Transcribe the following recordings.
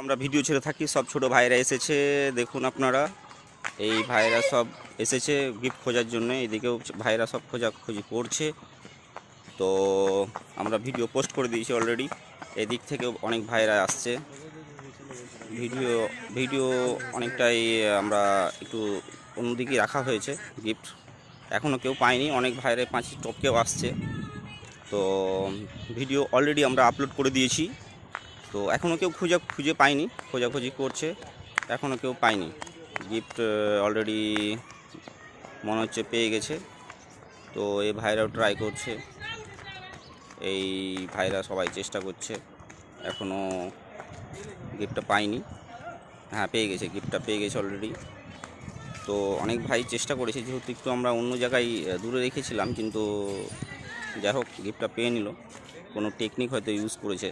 আমরা ভিডিও ছেড়ে থাকি, সব ছোট ভাইরা এসেছে, দেখুন আপনারা। এই ভাইরা সব এসেছে গিফট খোঁজার জন্য, এদিকেও ভাইরা সব খোঁজাখুঁজি করছে। তো আমরা ভিডিও পোস্ট করে দিয়েছি অলরেডি, এদিক থেকেও অনেক ভাইরা আসছে। ভিডিও ভিডিও অনেকটাই আমরা একটু অন্যদিকে রাখা হয়েছে গিফট, এখনও কেউ পায়নি, অনেক ভাইরা 5 টপকেও আসছে। তো ভিডিও অলরেডি আমরা আপলোড করে দিয়েছি, তো এখনও কেউ খুঁজে পায়নি, খোঁজাখুঁজি করছে, এখনও কেউ পায়নি গিফট। অলরেডি মনে হচ্ছে পেয়ে গেছে, তো এই ভাইরাও ট্রাই করছে, এই ভাইরা সবাই চেষ্টা করছে, এখনও গিফটটা পায়নি। হ্যাঁ, পেয়ে গেছে, গিফটটা পেয়ে গেছে অলরেডি। তো অনেক ভাই চেষ্টা করেছে, যেহেতু একটু আমরা অন্য জায়গায় দূরে রেখেছিলাম, কিন্তু যাই হোক গিফটটা পেয়ে নিল। কোনো টেকনিক হয়তো ইউজ করেছে,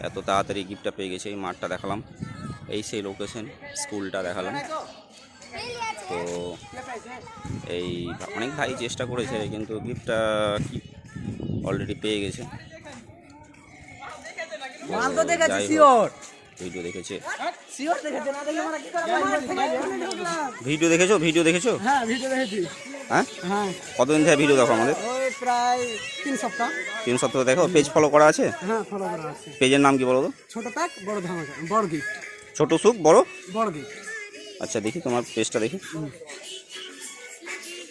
এত তাড়াতাড়ি গিফটটা পেয়ে গেছে। এই মাঠটা দেখালাম, এই সেই লোকেশন, স্কুলটা দেখালাম। তো এই অনেক ভাই চেষ্টা করেছে, কিন্তু গিফটটা কি অলরেডি পেয়ে গেছে। ভিডিও দেখেছে, ভিডিও দেখেছো? ভিডিও দেখেছো? হ্যাঁ, ভিডিও দেখেছি। হ্যাঁ, হ্যাঁ, কতদিন থেকে ভিডিও দেখো আমাদের? ওই প্রায় 3 সপ্তাহ। 3 সপ্তাহ দেখো। পেজ ফলো করা আছে? হ্যাঁ, ফলো করা আছে। পেজের নাম কি বলো তো? ছোট প্যাক বড় ধামাকা, বড় গিফট। ছোট সুখ বড়। গিফট। আচ্ছা, দেখি তোমার পেজটা দেখি।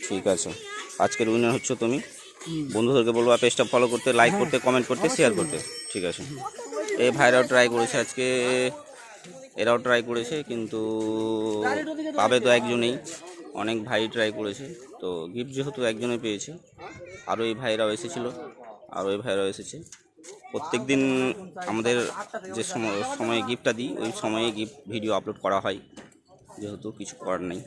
ঠিক আছে, আজকের উইনার হচ্ছে তুমি। বন্ধুদেরকে বলবো পেজটা ফলো করতে, লাইক করতে, কমেন্ট করতে, শেয়ার করতে। ঠিক আছে। এই ভাইরাও ট্রাই করেছে আজকে, এরাও ট্রাই করেছে, কিন্তু পাবে তো একজনেই, অনেক ভাই ট্রাই করেছে। তো গিফট যেহেতু একজনে পেয়েছে, আরও এই ভাইরাও এসেছিলো, আরও এই ভাইরাও এসেছে। প্রত্যেক দিন আমাদের যে সময়ে গিফটটা দিই, ওই সময়ে গিফট ভিডিও আপলোড করা হয়, যেহেতু কিছু করার নেই।